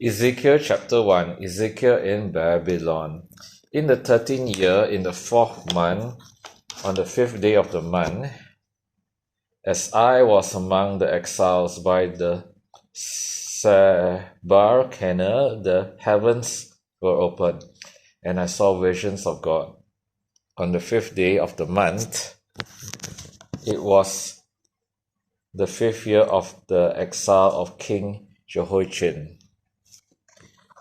Ezekiel chapter 1. Ezekiel in Babylon. In the 13th year, in the 4th month, on the 5th day of the month, as I was among the exiles by the Sebar Canal, the heavens were opened, and I saw visions of God. On the 5th day of the month, it was the 5th year of the exile of King Jehoiachin.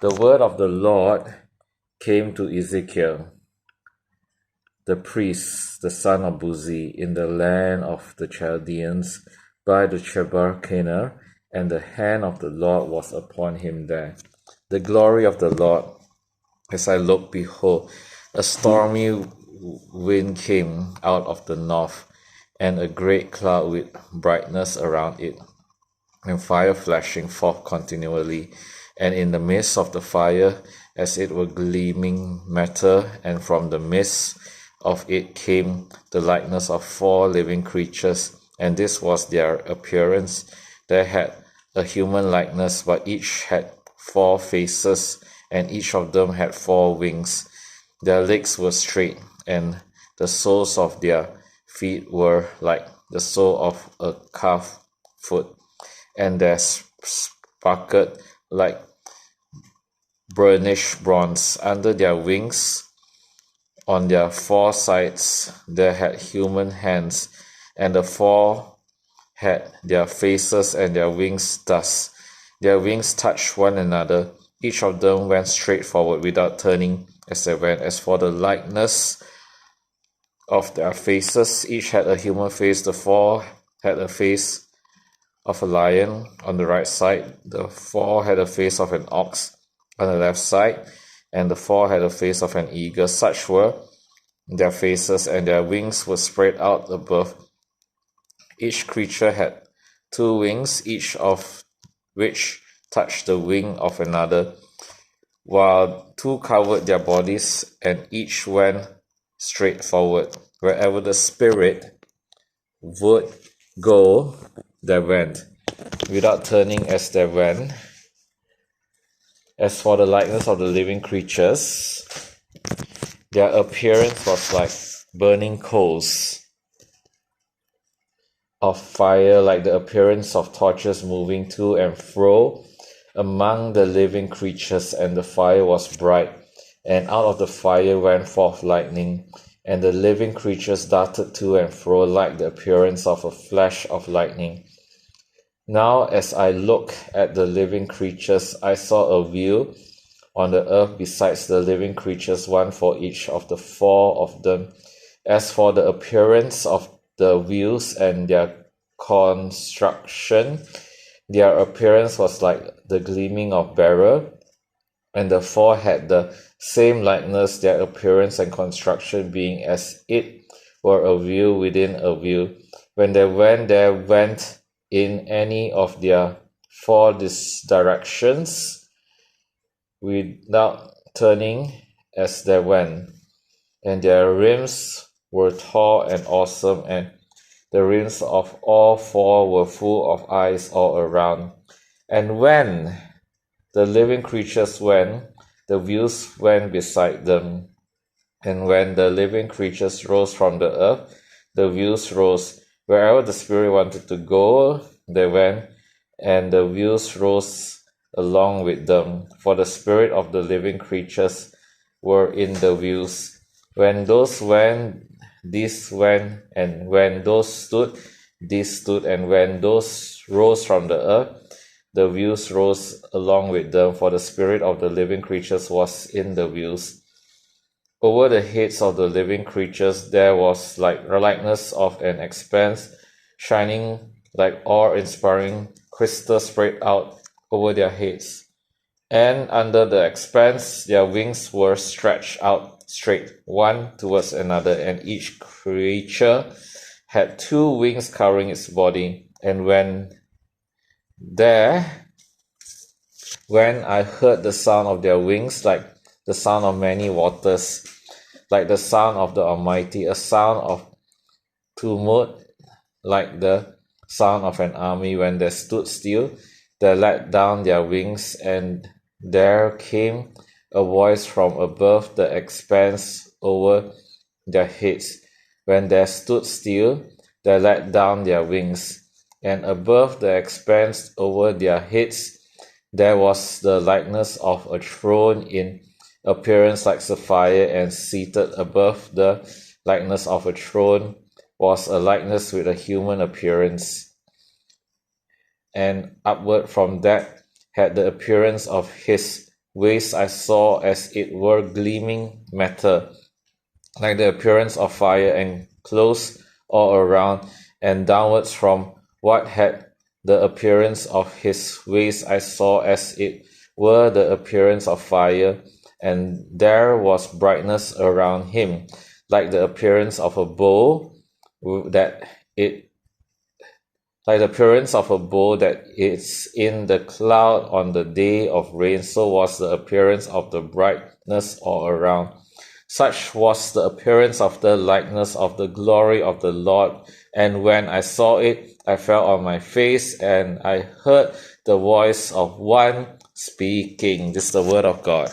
The word of the Lord came to Ezekiel, the priest, the son of Buzi, in the land of the Chaldeans by the Chebar Canal, and the hand of the Lord was upon him there. The glory of the Lord, as I looked, behold, a stormy wind came out of the north, and a great cloud with brightness around it, and fire flashing forth continually, and in the midst of the fire, as it were gleaming metal, and from the midst of it came the likeness of 4 living creatures, and this was their appearance. They had a human likeness, but each had 4 faces, and each of them had 4 wings. Their legs were straight, and the soles of their feet were like the sole of a calf foot, and they sparkled like burnished bronze. Under their wings, on their 4 sides, they had human hands, and the 4 had their faces and their wings thus. Their wings touched one another. Each of them went straight forward without turning as they went. As for the likeness of their faces, each had a human face. The 4 had a face of a lion on the right side. The 4 had a face of an ox on the left side, and the 4 had a face of an eagle. Such were their faces, and their wings were spread out above. Each creature had 2 wings, each of which touched the wing of another, while 2 covered their bodies, and each went straight forward. Wherever the Spirit would go, they went, without turning as they went. As for the likeness of the living creatures, their appearance was like burning coals of fire, like the appearance of torches moving to and fro among the living creatures, and the fire was bright, and out of the fire went forth lightning, and the living creatures darted to and fro like the appearance of a flash of lightning. Now as I looked at the living creatures, I saw a wheel on the earth besides the living creatures, one for each of the 4 of them. As for the appearance of the wheels and their construction, their appearance was like the gleaming of beryl, and the 4 had the same likeness, their appearance and construction being as it were a wheel within a wheel. When they went in any of their 4 directions, without turning as they went. And their rims were tall and awesome, and the rims of all 4 were full of eyes all around. And when the living creatures went, the wheels went beside them. And when the living creatures rose from the earth, the wheels rose. Wherever the Spirit wanted to go, they went, and the wheels rose along with them, for the spirit of the living creatures were in the wheels. When those went, these went, and when those stood, these stood, and when those rose from the earth, the wheels rose along with them, for the spirit of the living creatures was in the wheels. Over the heads of the living creatures there was like the likeness of an expanse, shining like awe-inspiring crystal spread out over their heads, and under the expanse their wings were stretched out straight, one towards another, and each creature had 2 wings covering its body. And when I heard the sound of their wings, like the sound of many waters, like the sound of the Almighty, a sound of tumult, like the sound of an army. When they stood still, they let down their wings, and there came a voice from above the expanse over their heads. When they stood still, they let down their wings, and above the expanse over their heads there was the likeness of a throne in appearance like sapphire, and seated above the likeness of a throne was a likeness with a human appearance, and upward from that had the appearance of his waist I saw as it were gleaming metal, like the appearance of fire, and close all around, and downwards from what had the appearance of his waist I saw as it were the appearance of fire, and there was brightness around him, like the appearance of a bow that is in the cloud on the day of rain, so was the appearance of the brightness all around. Such was the appearance of the likeness of the glory of the Lord. And when I saw it, I fell on my face, and I heard the voice of one speaking. This is the word of God.